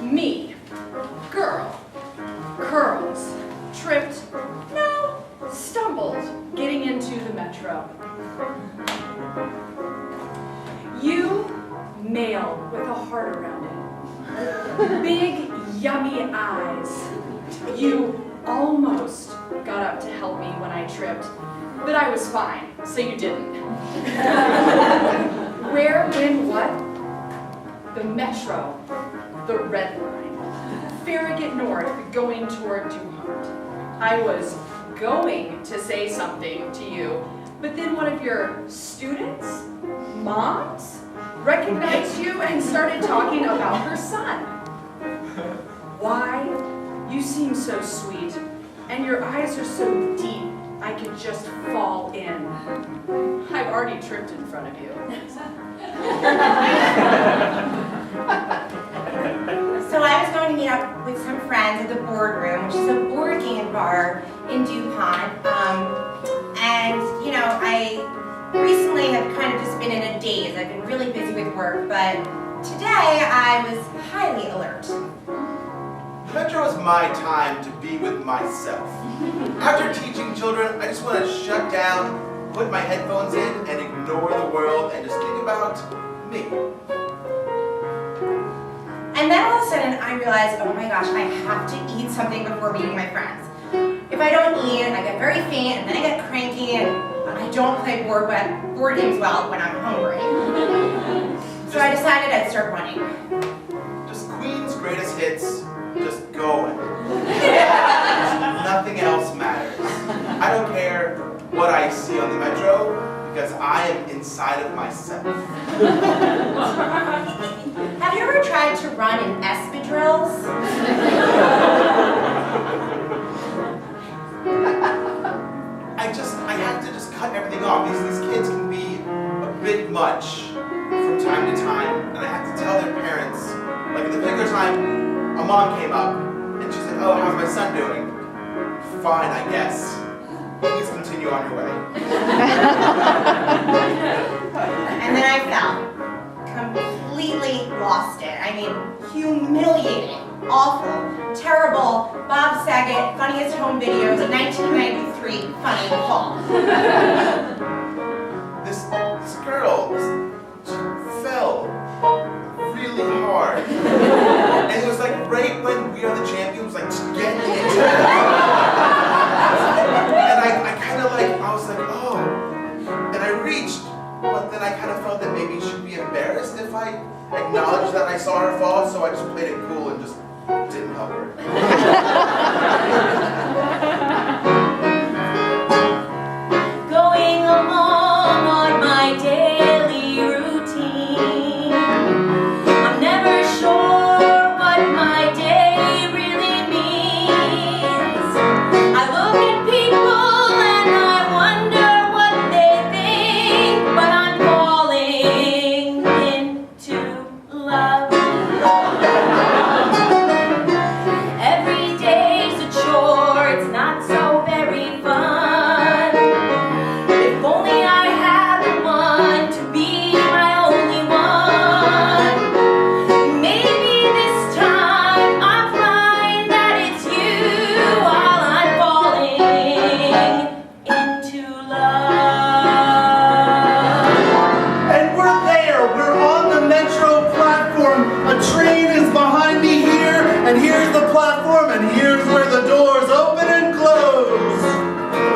Me, girl, curls, tripped, no, stumbled, getting into the metro. You, male with a heart around it. Big, yummy eyes. You almost got up to help me when I tripped, but I was fine, so you didn't. Where, when, what? The metro, the red line. Farragut North, going toward DuPont. I was going to say something to you, but then one of your students, moms, recognized you and started talking about her son. Why? You seem so sweet, and your eyes are so deep, I could just fall in. I've already tripped in front of you. So I was going to meet up with some friends at the Boardroom, which is a board game bar in DuPont. And, you know, I recently have kind of just been in a daze. I've been really busy with work, but today I was highly alert. Metro is my time to be with myself. After teaching children, I just want to shut down, put my headphones in, and ignore the world and just think about me. And then all of a sudden I realized, oh my gosh, I have to eat something before meeting my friends. If I don't eat, I get very faint, and then I get cranky, and I don't play board games well when I'm hungry. So I decided I'd start running. Just Queen's greatest hits, just going. Nothing else matters. I don't care what I see on the Metro, because I am inside of myself. Have you ever tried to run in espadrilles? I have to just cut everything off. These kids can be a bit much from time to time, and I have to tell their parents. Like at the particular time, a mom came up, and she said, oh, how's my son doing? Fine, I guess. Please continue on your way. And then I fell. Completely lost it. I mean, humiliating, awful, terrible, Bob Saget, funniest home videos, 1993, funny fall. This girl, she fell really hard. And it was like right when We Are the Champions, like getting into it. And I kind of like, I was like, oh. And I reached, but then I kind of felt that maybe she'd be embarrassed if I acknowledged that I saw her fall, so I just played it cool and just didn't help her. Going along on my daily routine, I'm never sure what my day really means. I look at people and I wonder what they think, but I'm falling into love. Every day's a chore, it's not so very fun. If only I had the one to be my only one. Maybe this time I'll find that it's you while I'm falling into love. And we're there. We're on the Metro platform. A train is behind me here, and here's the platform, and here's where the doors open and close.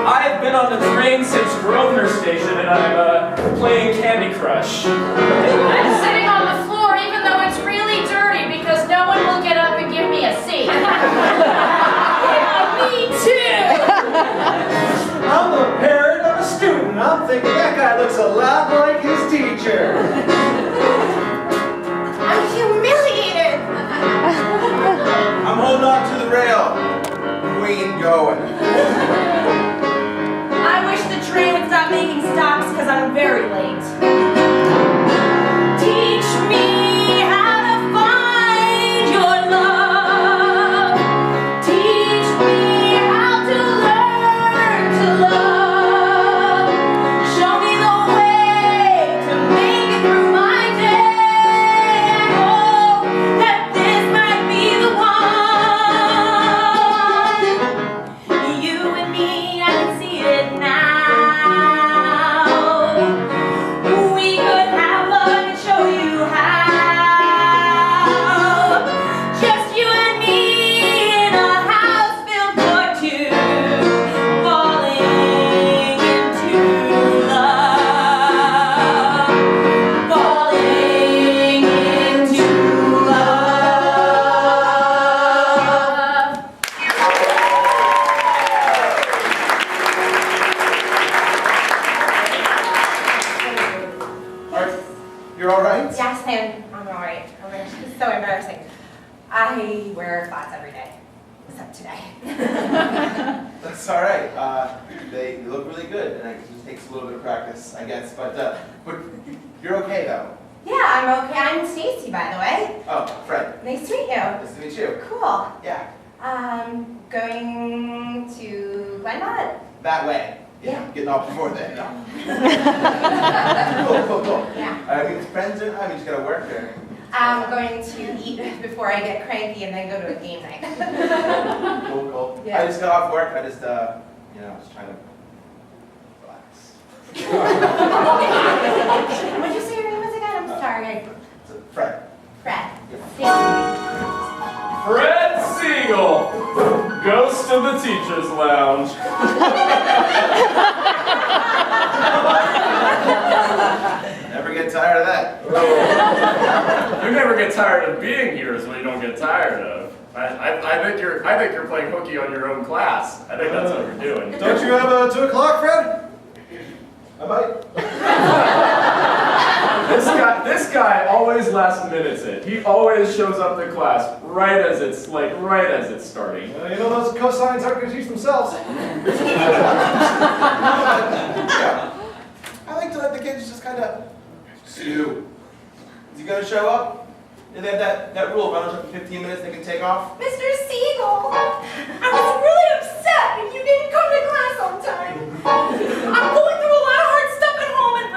I have been on the train since Grosvenor Station, and I'm playing Candy Crush. I'm sitting on the floor even though it's really dirty because no one will get up and give me a seat. Yeah, me too! I'm a parent of a student. I'm thinking that guy looks a lot like his teacher. I'm humiliated. I'm holding on to the rail. Queen going. I wish the train would stop making stops because I'm very late. Teach me how to find your love. Teach me how to learn to love. Show me the way to make it through I wear flats every day, except today. That's all right. They look really good, and it just takes a little bit of practice, I guess. But you're okay though. Yeah, I'm okay. I'm Stacy, by the way. Oh, Fred. Nice to meet you. Nice to meet you. Cool. Yeah. Going to Glenmont? That way. Yeah. Getting off before then. No. Cool. Yeah. I mean, friends are. I mean, you just gotta work there. I'm going to eat before I get cranky and then go to a game night. Cool. Yeah. I just got off work. I just, was trying to relax. What'd you say your name was again? I'm sorry. So, Fred. Fred. Fred Siegel, ghost of the teacher's lounge. Never get tired of that. You never get tired of being here is what you don't get tired of. I think you're playing hooky on your own class. I think that's what you're doing. Don't you have 2 o'clock, Fred? I might. This guy always last minutes it. He always shows up to class right as it's starting. You know those cosines aren't going to teach themselves. Yeah. I like to let the kids just kind of stew. Is he gonna show up? And they have that rule, if I don't show up in 15 minutes, they can take off. Mr. Siegel, I was really upset when you didn't come to class on time. I'm going through a lot of hard stuff at home, and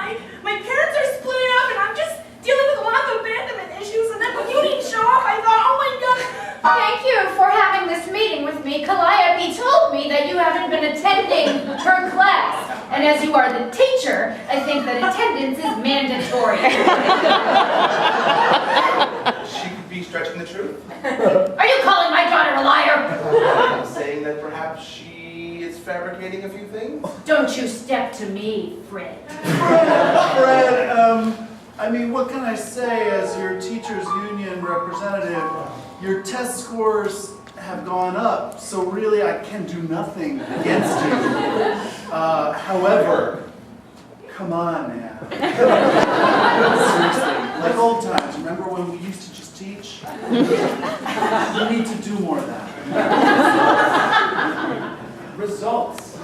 my parents are splitting up, and I'm just dealing with a lot of abandonment issues. And then when you didn't show up, I thought, oh my God. Thank you for having this meeting with me. Calliope told me that you haven't been attending her class. And as you are the teacher, I think that attendance is mandatory. She could be stretching the truth. Are you calling my daughter a liar? I'm saying that perhaps she is fabricating a few things. Don't you step to me, Fred. Fred, I mean, what can I say as your teachers' union representative? Your test scores have gone up, so really I can do nothing against you. However, come on now. Seriously, like old times, remember when we used to just teach? You need to do more of that. Results.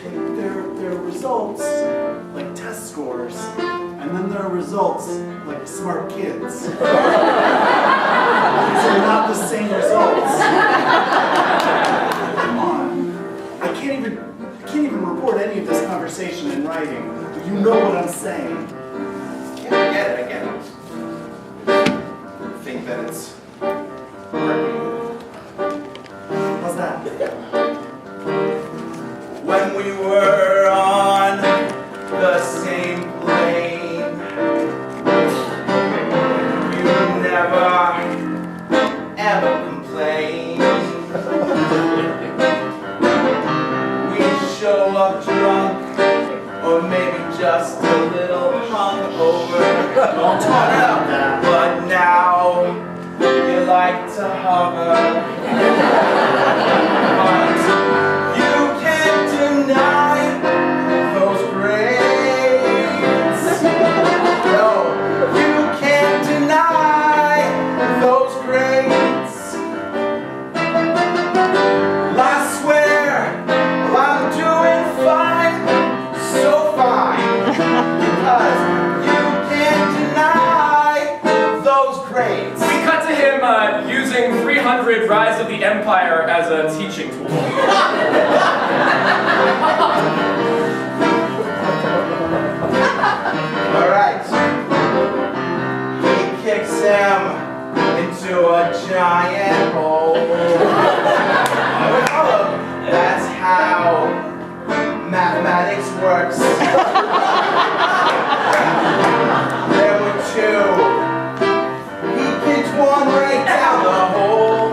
There are results like test scores, and then there are results like smart kids. These are not the same results. Come on. I can't even report any of this conversation in writing, but you know what I'm saying. Yeah, I get it. I think that it's working. How's that? When we were on the same plane, you never, ever complained. We show up drunk, or maybe just a little hungover. Don't talk about that. But now, you like to hover. But you can't deny those grades. No, you can't deny those grades. I swear, I'm doing fine, so fine, because you can't deny those grades. We cut to him using 300 Rise of the Empire as a teaching tool. Alright. He kicks him into a giant hole. That's how mathematics works. There were two. He kicked one right down the hole.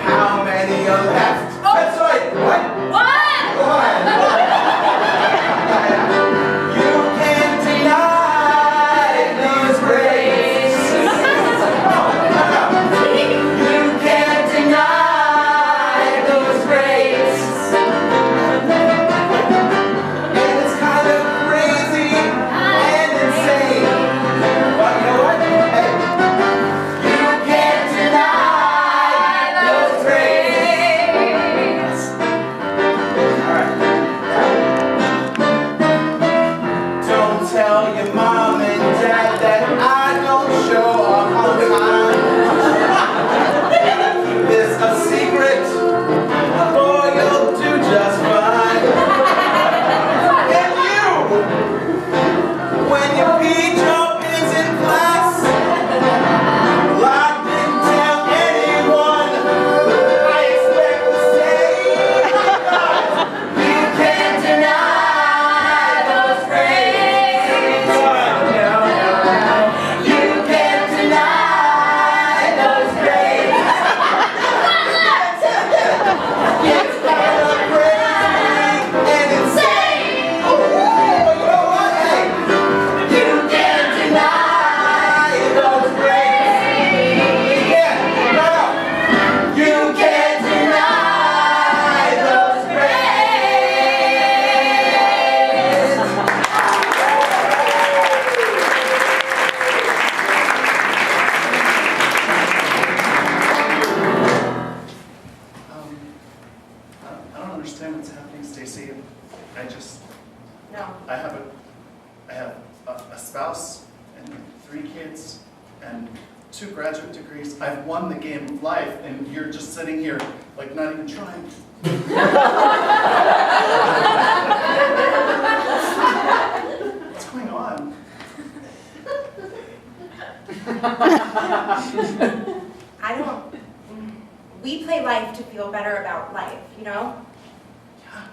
How many are left? That's right. What? What? Go ahead. You can't deny these grades. No. You can't deny those grades. And it's kind of crazy and insane. But you know what? Hey, you 2 graduate degrees. I've won the game of life, and you're just sitting here, like, not even trying. What's going on? We play life to feel better about life, you know? Yeah,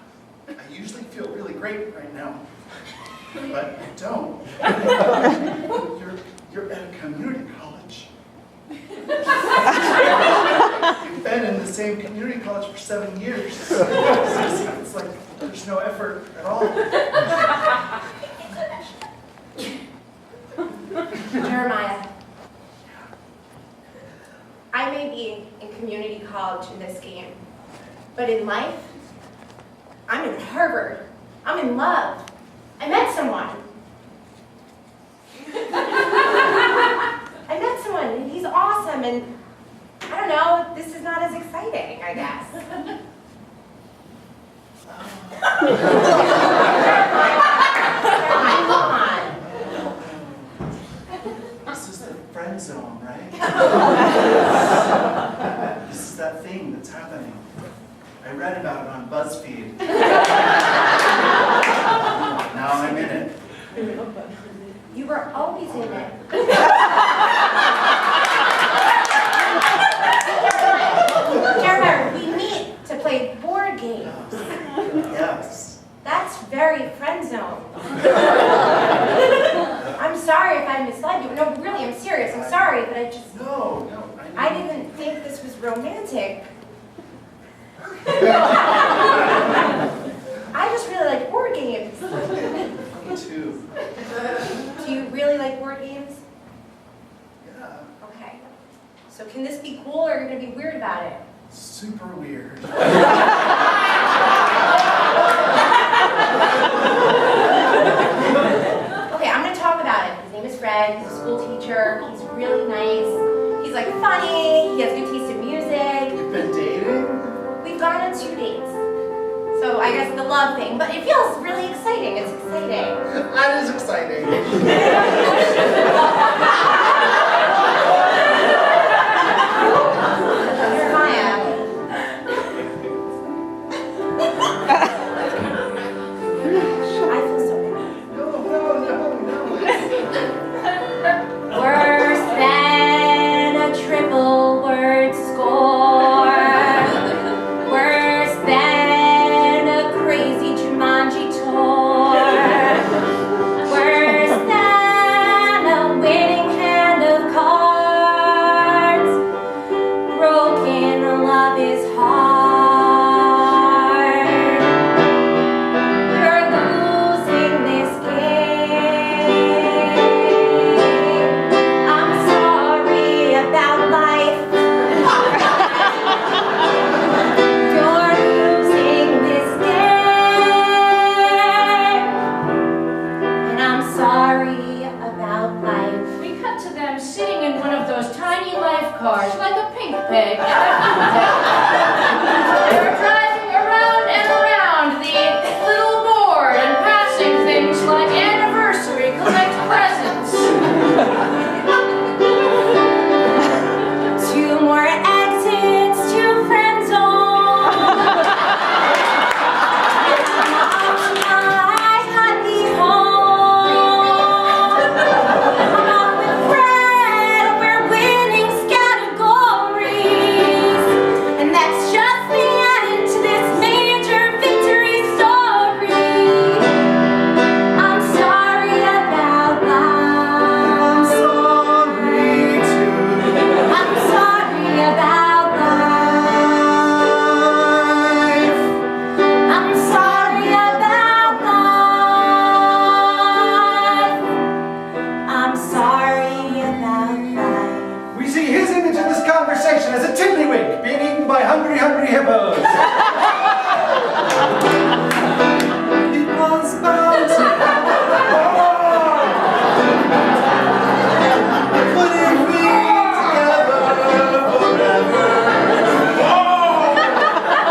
I usually feel really great right now, but I don't. You're at a community college. You've been in the same community college for 7 years. It's like there's no effort at all. Jeremiah, I may be in community college in this game, but in life, I'm in Harvard. I'm in love. I met someone. I met someone, and he's awesome, and I don't know, this is not as exciting, I guess. Jeremiah, come on. This is the friend zone, right? This is that thing that's happening. I read about it on BuzzFeed. Now I'm in it. You were always in it. Jeremiah, we meet to play board games. Yes. That's very friend zone. I'm sorry if I misled you. No, really, I'm serious. I'm sorry, but I just... No. I didn't think this was romantic. I just really like board games. Me too. Do you really like board games? Yeah. Okay. So can this be cool or are you going to be weird about it? Super weird. Okay, I'm going to talk about it. His name is Fred. He's a school teacher. He's really nice. He's like funny. He has good taste in music. You've been dating? We've gone on 2 dates. So I guess the love thing, but it feels really exciting. It's exciting. That is exciting. Jeremiah. I feel so bad. No. Worse than a triple word score. Worse than a crazy Jumanji tour. Worse than a winning hand of cards. Broken love is hard. You're losing this game. I'm sorry about life. You're losing this game. And I'm sorry about life. We cut to them sitting in one of those tiny life cars, like a pink pig. They were driving around and around the little board and passing things like anniversary, collect presents. 2 more exits to friend zone. My happy home. I'm off with Fred. We're winning categories, and that's just the end to this major victory story. I'm sorry about I'm life. sorry too. I'm sorry about life. I'm sorry about life. I'm sorry about life. We see his image in this conversation as a tiddlywink being eaten by hungry hippos. It was bound to couldn't be together forever.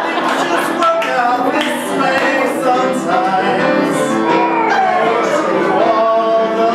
Things just work out this way sometimes. So all the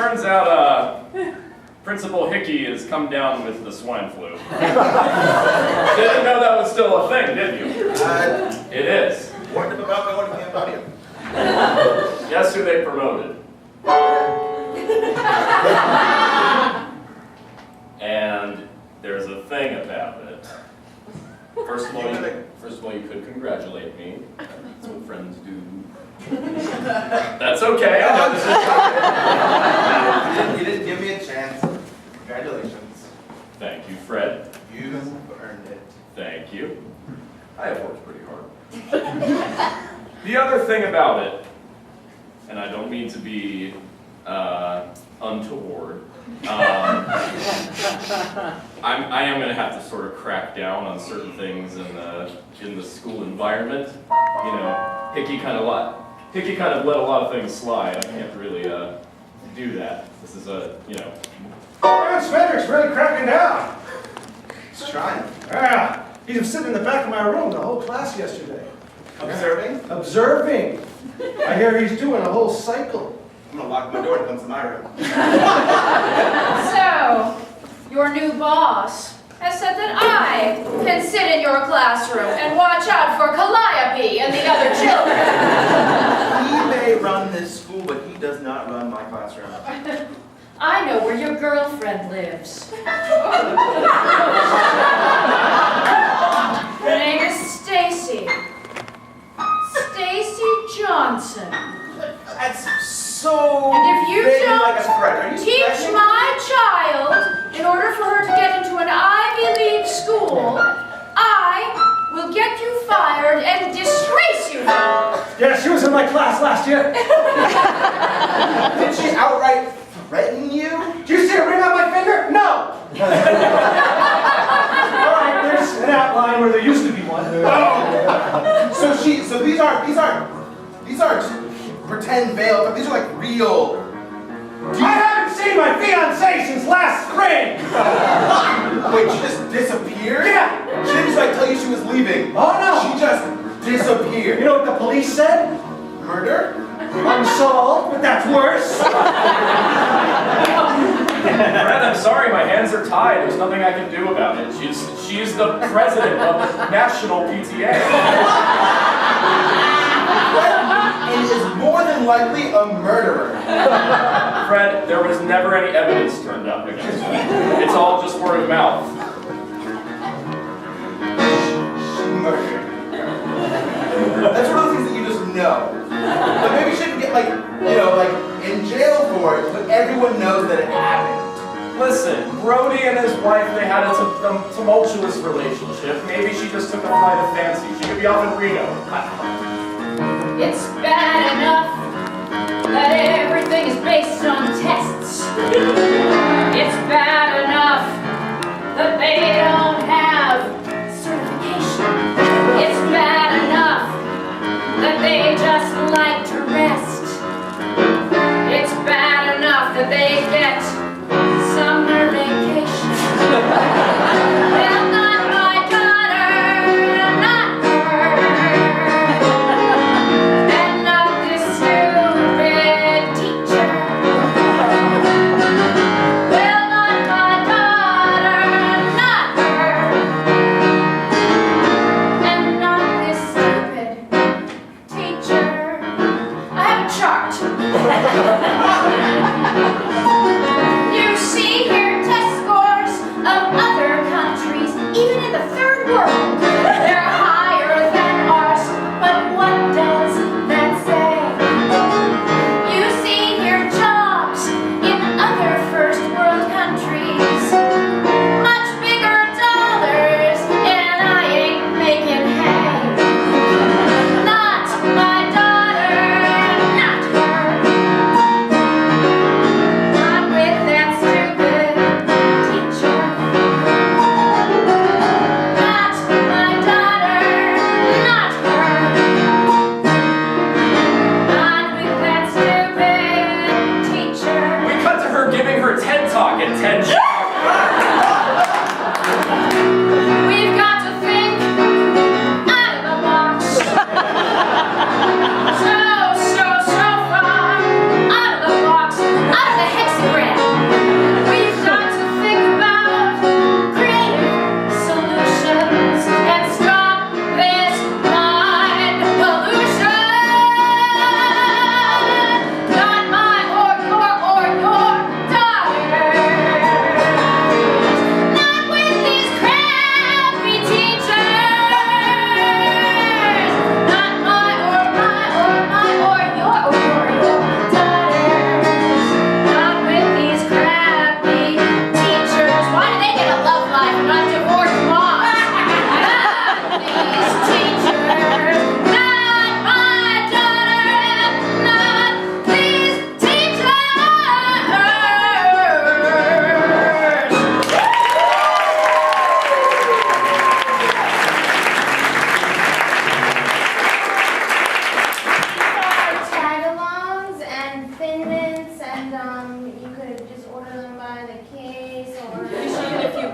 turns out, Principal Hickey has come down with the swine flu. Didn't know that was still a thing, did you? It is. Warned him about going to Cambodia. Guess who they promoted? And there's a thing about it. First of all, you could congratulate me. That's what friends do. That's okay. I know this is You didn't give me a chance. Congratulations. Thank you, Fred. You've earned it. Thank you. I have worked pretty hard. The other thing about it, and I don't mean to be untoward, I am going to have to sort of crack down on certain things in the school environment. You know, Hickey kind of let a lot of things slide. I can't really do that. This is Ron Frederick's really cracking down. He's trying. Ah, he's been sitting in the back of my room the whole class yesterday. Observing? Observing. I hear he's doing a whole cycle. I'm gonna lock my door and come to my room. So, your new boss has said that I can sit in your classroom and watch out for Calliope and the other children. He may run this school, but he does not run my classroom. I know where your girlfriend lives. Her name is Stacy. Stacy Johnson. That's so And if you vague, don't like a threat. Are you teach threatening? my child in order for her to get into an Ivy League school, I will get you fired and disgrace you. Yeah, she was in my class last year. Did she outright threaten you? Do you see a ring on my finger? No. All right, there's an outline where there used to be one. So these aren't pretend veils. These are like real. I haven't seen my fiancée since last spring. Wait, she just disappeared? Yeah. She didn't just like tell you she was leaving. Oh no. She just disappeared. You know what the police said? Murder? Unsolved, but that's worse. Fred, I'm sorry, my hands are tied. There's nothing I can do about it. She's the president of the national PTA. And is more than likely a murderer. Fred, there was never any evidence turned up against her. It's all just word of mouth. Murder. That's one of those things that you just know. Like maybe you shouldn't get in jail for it, but everyone knows that it happened. Listen, Brody and his wife, they had a tumultuous relationship. Maybe she just took a flight of fancy. She could be off in Reno. It's bad enough that everything is based on tests. It's bad enough that they don't have certification. It's bad enough that they just like to rest. It's bad enough that they get summer vacation. Well, not my daughter, not her. And not this stupid teacher.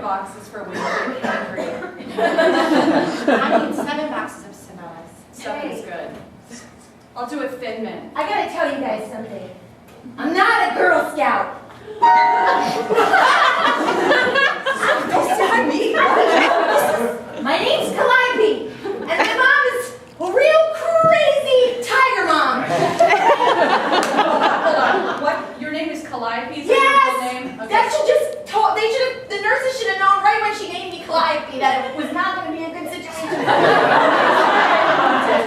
boxes for when you get hungry. I need 7 boxes of Sonoras. 7 is good. I'll do a Thin Mint. I gotta tell you guys something. I'm not a Girl Scout. Don't say me. My name's Calliope, and my mom is a real crazy tiger mom. Hold on. What? Your name is Calliope? Is that your real name? Okay. That should just told. The nurses should have known right when she named me Calliope that it was not going to be a good situation.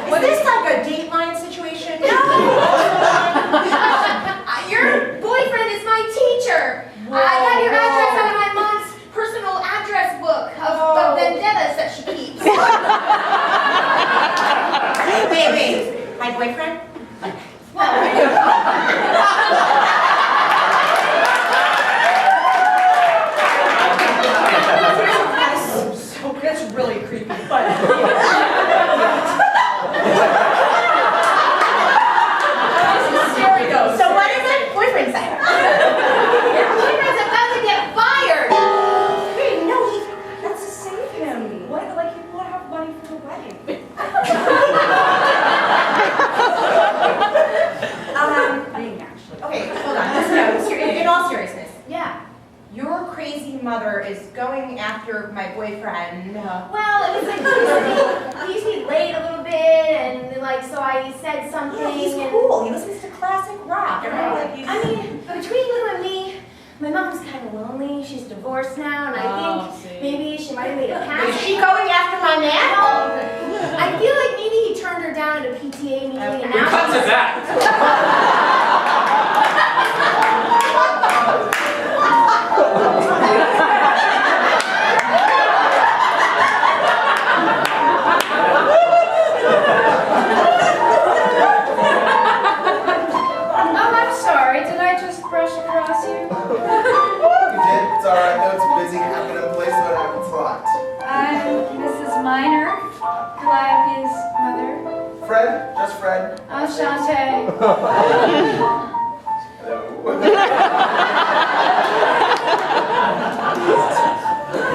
Is this like a Dateline situation? No. Your boyfriend is my teacher. I got your address out of my mom's personal address book of vendettas that she keeps. Wait. My boyfriend? That's really creepy, but Scary ghost. So what does my boyfriend say? Your boyfriend's about to get fired. Hey, no, that's to save him. What? Like he won't have money for the wedding. Okay, hold on. Let's go. In all seriousness, Yeah. your crazy mother is going after my boyfriend. Well, it was like he used to be late a little bit, and like so I said something. Yeah, he's and, cool. He listens to classic rock. I mean, between you and me, my mom's kind of lonely. She's divorced now, and I think maybe she might have made a pass. Is she going after my man? I feel like maybe he turned her down at a PTA meeting, and now Cut to that. Oh, I'm sorry. Did I just brush across you? You did? It's alright, no, it's busy, happening in a place, so it happens a lot. I'm Mrs. Minor, Calliope's mother. Fred? Just Fred? I'm Shantae.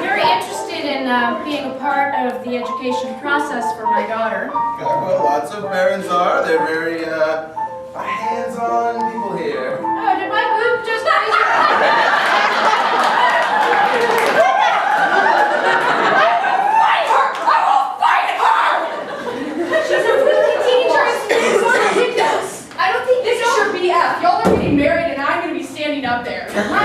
Very interested in being a part of the education process for my daughter. Well, lots of parents are. They're very, hands-on people here. Oh, did my boob just raise your She's a really dangerous, ridiculous. I don't think This is your BF. Y'all are getting married, and I'm gonna be standing up there. My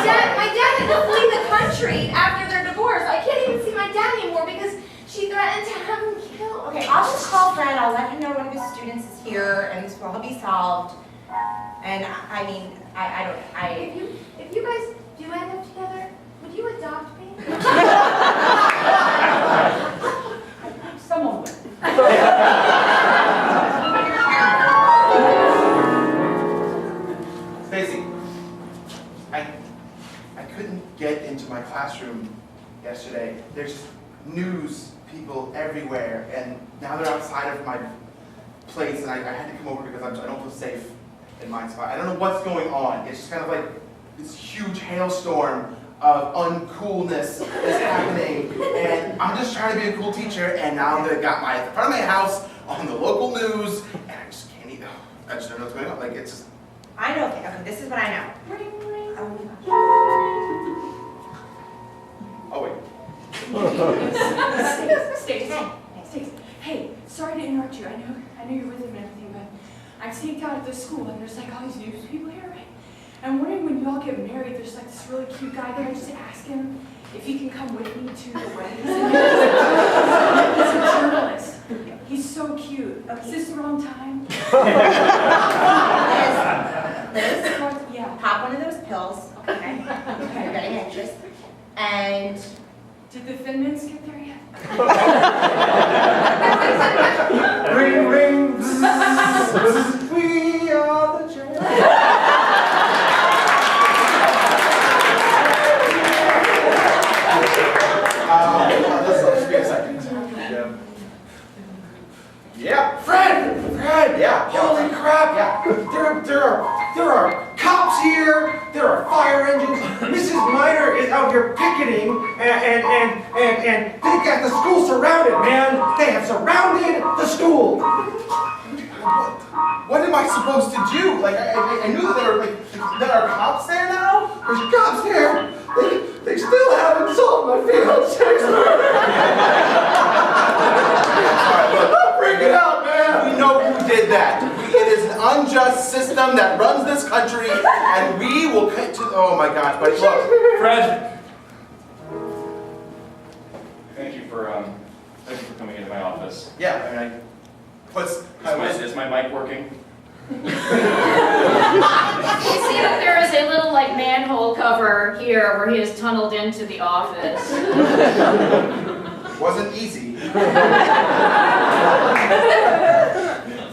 dad had to flee the country after their divorce. I can't even see my dad anymore because she threatened to have him killed. Okay, I'll just call Fred. I'll let him know one of his students is here, and this will all be solved. And I mean, If you guys do end up together, would you adopt me? Someone would. Stacy, I couldn't get into my classroom yesterday. There's news people everywhere, and now they're outside of my place, and I had to come over because I don't feel safe in my spot. I don't know what's going on. It's just kind of like this huge hailstorm of uncoolness is happening, and I'm just trying to be a cool teacher, and now they got my at the front of my house on the local news, and I just can't even. I just don't know what's going on. Like it's just. I know. Okay, this is what I know. Oh wait. Stacy. Hey, sorry to interrupt you. I know you're with him and everything, but I'm sneaked out of this school, and there's like all these news people here, right? And I'm wondering when y'all get married, there's like this really cute guy there. Just ask him if he can come with me to the wedding. He's a journalist. He's so cute. Is this the wrong time? Liz, Yeah. pop one of those pills. Okay. You're getting anxious. And Did the Thin Mints get there yet? Ring, ring, bzzz, we are the champions. Let's give me a second. Yeah, Fred, yeah. Holy crap! Yeah. There are cops here. There are fire fire engines. Mrs. Miner is out here picketing, and they got the school surrounded, man. They have surrounded the school. What am I supposed to do? Like, I knew that there are cops there now? There's cops here. They still haven't solved my fiancé's murder. Alright, look. I'm freaking out, man. We know who did that. It is an unjust system that runs this country, and we will cut to. Oh my gosh, but look. Fred! Thank you for coming into my office. Yeah, I mean, Is my mic working? You see that there is a little like manhole cover here where he has tunneled into the office. wasn't easy.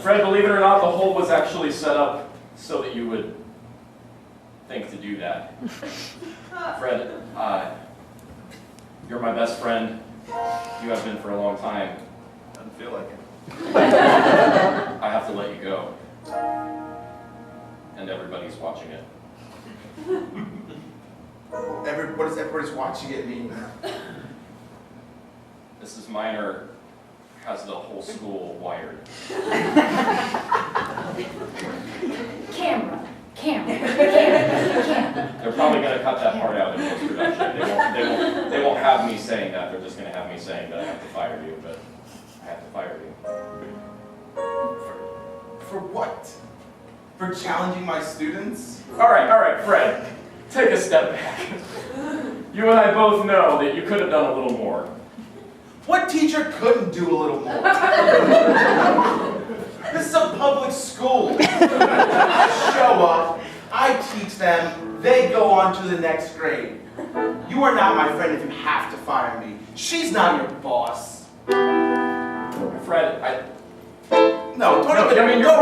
Fred, believe it or not, the hole was actually set up so that you would think to do that. Fred, you're my best friend. You have been for a long time. Doesn't feel like it. I have to let you go. And everybody's watching it. What does everybody's watching it mean? Mrs. Miner has the whole school wired. Camera. They're probably going to cut that part out in post-production. They won't have me saying that. They're just going to have me saying that I have to fire you, but I have to fire you. For what? For challenging my students? All right, Fred. Take a step back. You and I both know that you could have done a little more. What teacher couldn't do a little more? This is a public school. I show up, I teach them, they go on to the next grade. You are not my friend if you have to fire me. She's not your boss. Fred, No, don't I mean, you're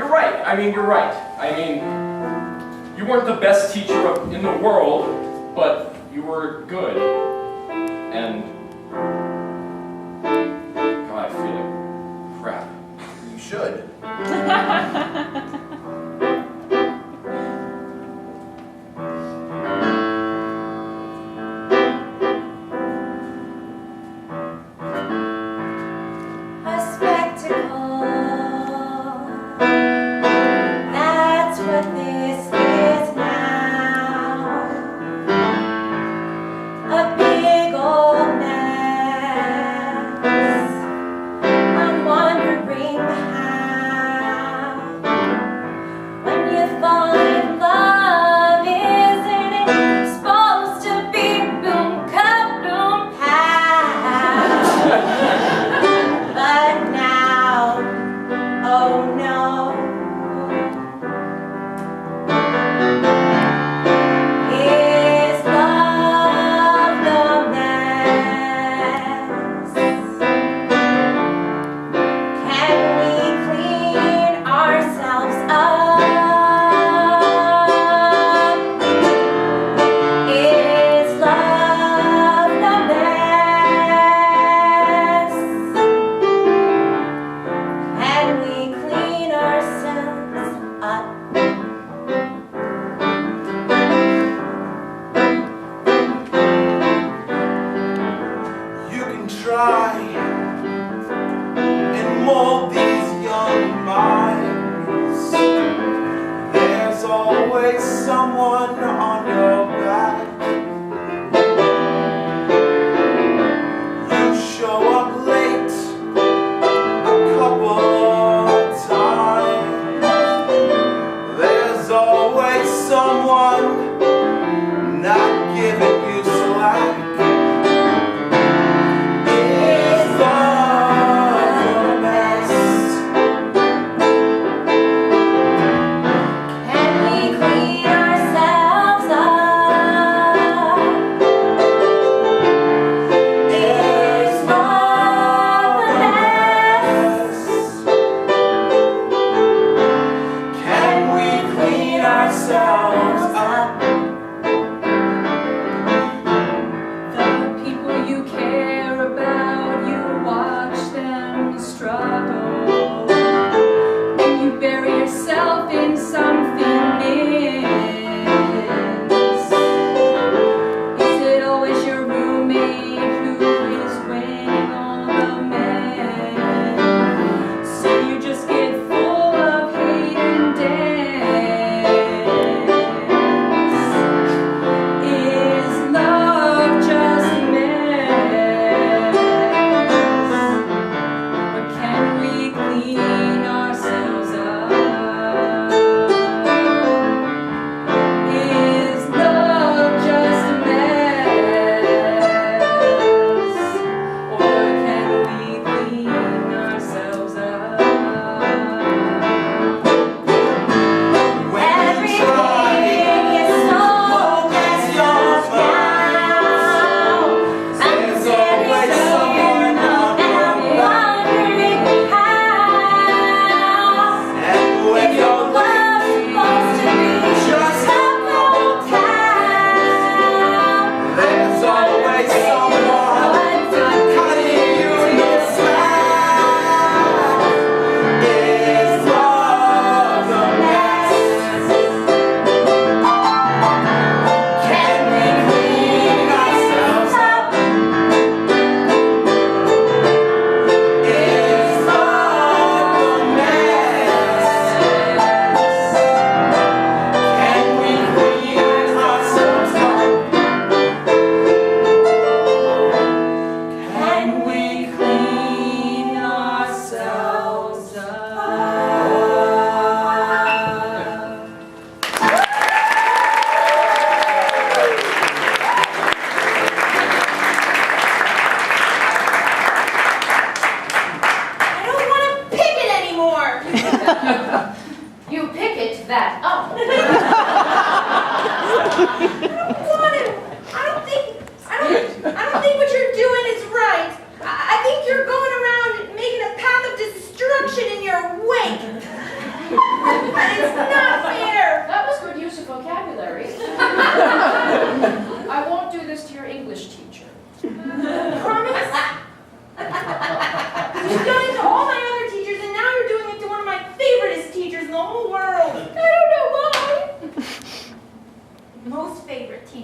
right. I mean, you're right. I mean, you weren't the best teacher in the world, but you were good. And God, I feel like crap. You should. A spectacle, that's what this is now. A big old mess, I'm wondering how.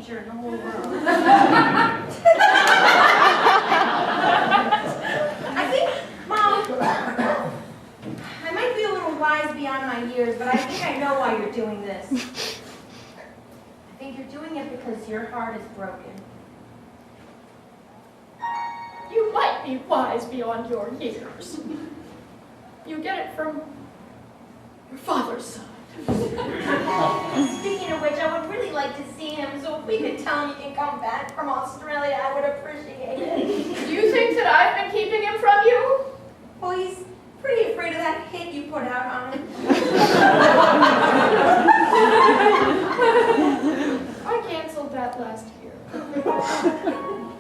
teacher in the whole world. I think, Mom, I might be a little wise beyond my years, but I think I know why you're doing this. I think you're doing it because your heart is broken. You might be wise beyond your years. You get it from your father's side. Speaking of which, I would really like to see him, so if we could tell him he can come back from Australia, I would appreciate it. Do you think that I've been keeping him from you? Well, he's pretty afraid of that hit you put out on him. I canceled that last year.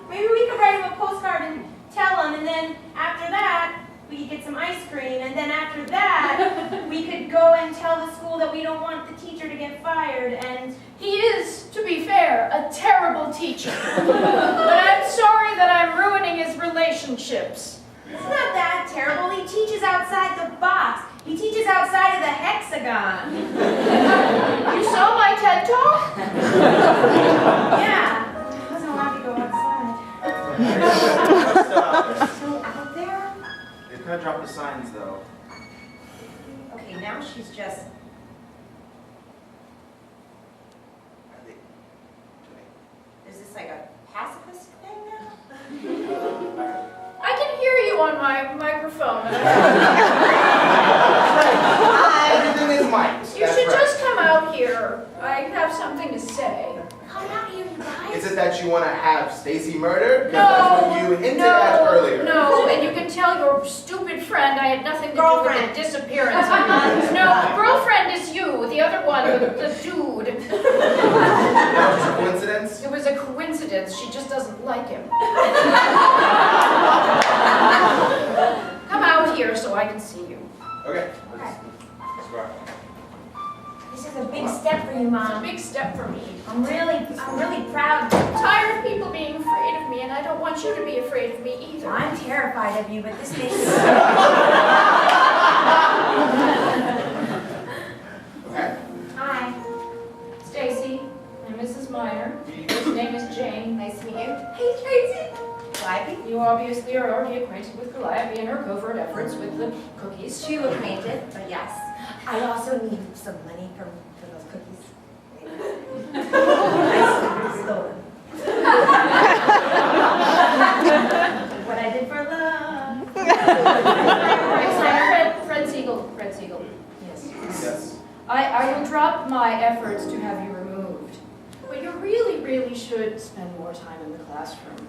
Maybe we could write him a postcard and tell him, and then after that, we could get some ice cream, and then after that, we could go and tell the school that we don't want the teacher to get fired, and... He is, to be fair, a terrible teacher. But I'm sorry that I'm ruining his relationships. It's not that terrible. He teaches outside the box. He teaches outside of the hexagon. You saw my TED Talk? Yeah. He wasn't allowed to go outside. So out there? They kind of dropped the signs though. Okay, now she's just... Is this like a pacifist thing now? I can hear you on my microphone. Everything is mic'd. You That's should right. just come out here. I have something to say. Come out here, you guys. Is it that you want to have Stacy murdered? 'Cause No, that's what you hinted at earlier. No, and you can tell your stupid friend I had nothing to do with Girlfriend. the disappearance of him. No, girlfriend is you, the other one, the dude. That was just a coincidence? It was a coincidence, she just doesn't like him. Come out here so I can see you. Okay. Okay. Let's rock. This is a big step for you, It's a Mom. big step for me. I'm really proud. I'm tired of people being afraid of me, and I don't want you to be afraid of me either. I'm terrified of you, but this makes Okay. Hi. Stacy, I'm Mrs. Meyer. His name is Jane. Nice to meet you. Hey, Tracy. Calliope. You obviously are already acquainted with Calliope and her covert efforts with the cookies. Too acquainted, but yes. I also need some money for those cookies. I stolen. What I did for love. Fred Siegel. Yes. Yes. I will drop my efforts to have you removed, but you really should spend more time in the classroom.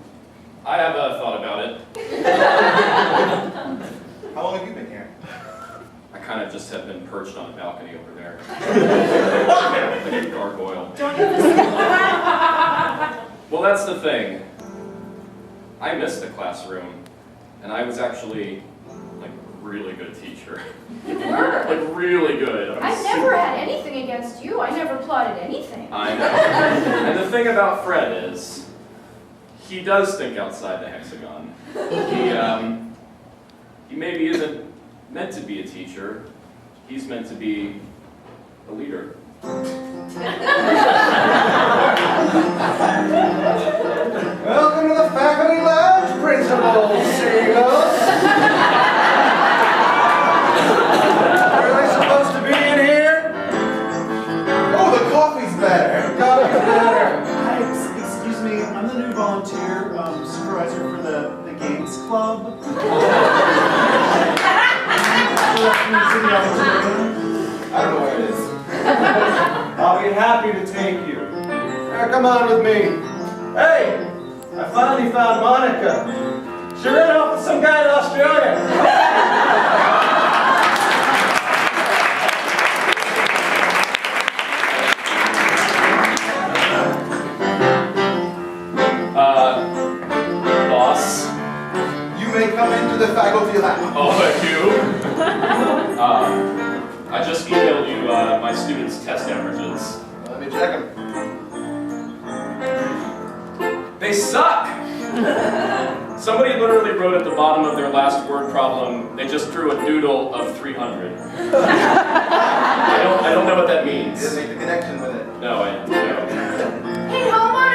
I have thought about it. How long have you been here? I kind of just have been perched on a balcony over there. Like a gargoyle. Don't you listen to that? Well, that's the thing. I missed the classroom, and I was actually like a really good teacher. You were. Like really good. I never had anything against you. I never plotted anything. I know. And the thing about Fred is, he does think outside the hexagon. He maybe isn't meant to be a teacher. He's meant to be a leader. Welcome to the faculty lounge, principals. Here you go. Are they supposed to be in here? Oh, the coffee's better. Coffee's better. Hi, excuse me, I'm the new volunteer supervisor for the games club. I don't know where it is. I'll be happy to take you. Now come on with me. Hey, I finally found Monica. She ran off with some guy in Australia. Boss. You may come into the faculty lounge. Oh, thank you. I just emailed you my students' test averages. Let me check them. They suck! Somebody literally wrote at the bottom of their last word problem, they just drew a doodle of 300. I don't know what that You means. didn't make the connection with it. No, I don't. Hey, Homer!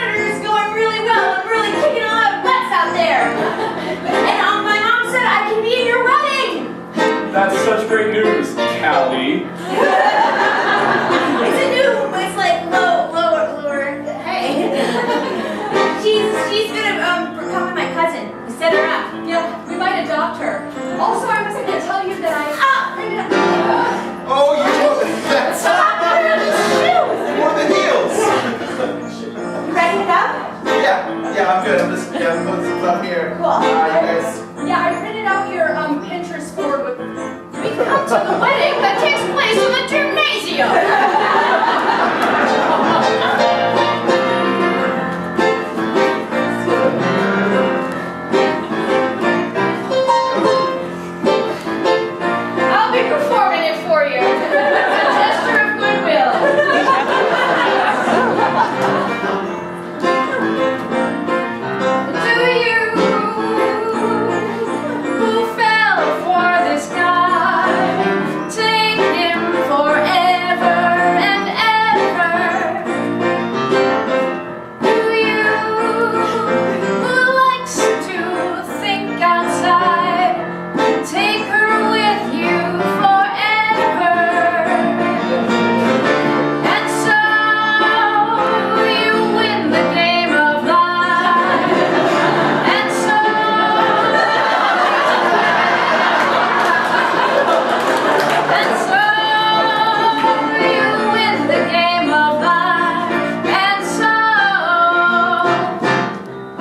might adopt her. Also, I was going to tell you that I printed out. Oh, that's for the heels. You ready to go? Yeah, I'm good. I'm just putting some stuff here. Cool. You guys. Yeah, I printed out your Pinterest board with. We've come to the wedding that takes place in the gymnasium. I'll be performing it for you. It's a gesture of goodwill. Do you who fell for this guy take him forever and ever? Do you who likes to think outside take her with you forever? And so you win the game of life. And so you win the game of life. And so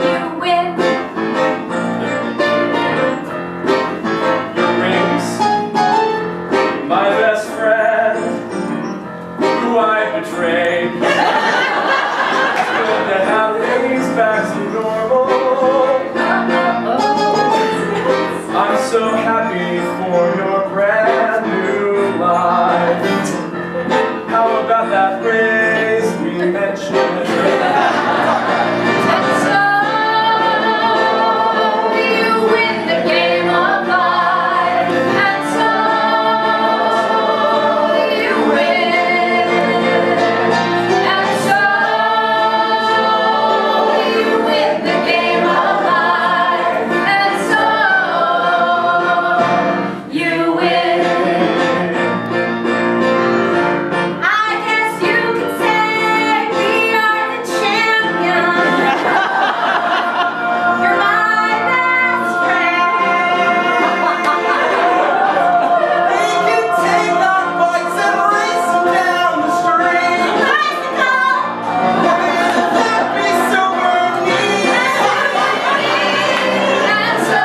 you win. Your rings, my best friend, who I betrayed. It's good to have things back to normal. I'm so happy for your brand new life. How about that phrase we mentioned? And so you win the game of life. And so you win. And so you win the game of life. And so you win. I guess you could say we are the champions. You're my best friend. We can take our bikes and race them down the street. Bicycle! That'd be super neat. And so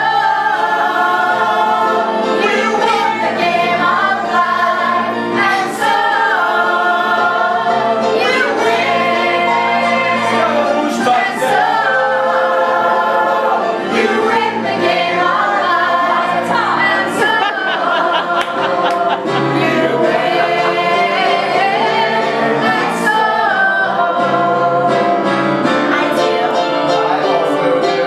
you win the game of life. And so you win. Push And button so you win the game of life. And so you win. And so I do. I also do.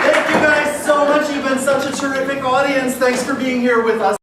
Thank you guys so much. You've been such a terrific audience. Thanks for being here with us.